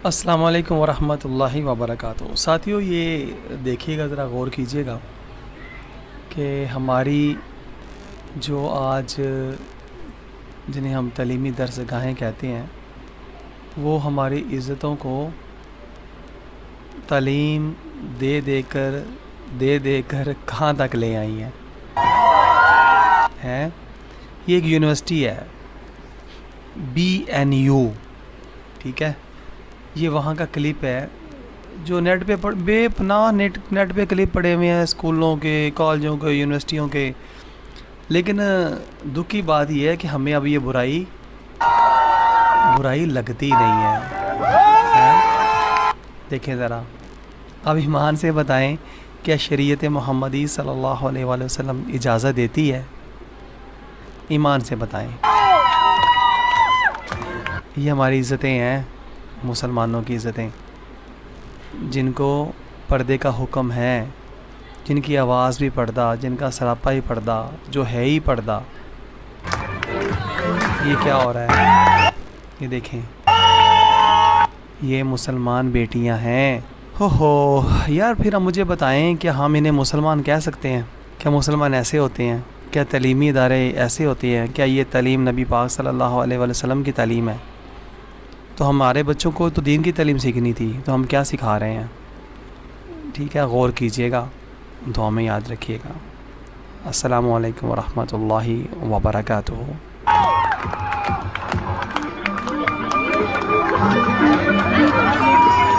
السلام علیکم ورحمۃ اللہ وبرکاتہ۔ ساتھیو، یہ دیکھیے گا، ذرا غور کیجیے گا کہ ہماری جو آج جنہیں ہم تعلیمی درس گاہیں کہتے ہیں، وہ ہماری عزتوں کو تعلیم دے دے کر کہاں تک لے آئی ہیں۔ یہ ایک یونیورسٹی ہے، BNU، ٹھیک ہے۔ یہ وہاں کا کلپ ہے جو نیٹ پہ بے پناہ نیٹ پہ کلپ پڑے ہوئے ہیں، اسکولوں کے، کالجوں کے، یونیورسٹیوں کے۔ لیکن دکھ کی بات یہ ہے کہ ہمیں اب یہ برائی لگتی نہیں ہے۔ دیکھیں ذرا، اب ایمان سے بتائیں، کیا شریعت محمدی صلی اللہ علیہ وآلہ وسلم اجازت دیتی ہے؟ ایمان سے بتائیں۔ یہ ہماری عزتیں ہیں، مسلمانوں کی عزتیں، جن کو پردے کا حکم ہے، جن کی آواز بھی پردہ، جن کا سراپا ہی پردہ، جو ہے ہی پردہ۔ یہ کیا ہو رہا ہے؟ یہ دیکھیں، یہ مسلمان بیٹیاں ہیں۔ ہو یار، پھر ہم مجھے بتائیں، کیا ہم انہیں مسلمان کہہ سکتے ہیں؟ کیا مسلمان ایسے ہوتے ہیں؟ کیا تعلیمی ادارے ایسے ہوتے ہیں؟ کیا یہ تعلیم نبی پاک صلی اللہ علیہ وآلہ وسلم کی تعلیم ہے؟ تو ہمارے بچوں کو تو دین کی تعلیم سیکھنی تھی، تو ہم کیا سکھا رہے ہیں؟ ٹھیک ہے، غور کیجیے گا، دعا میں یاد رکھیے گا۔ السلام علیکم ورحمۃ اللہ وبرکاتہ۔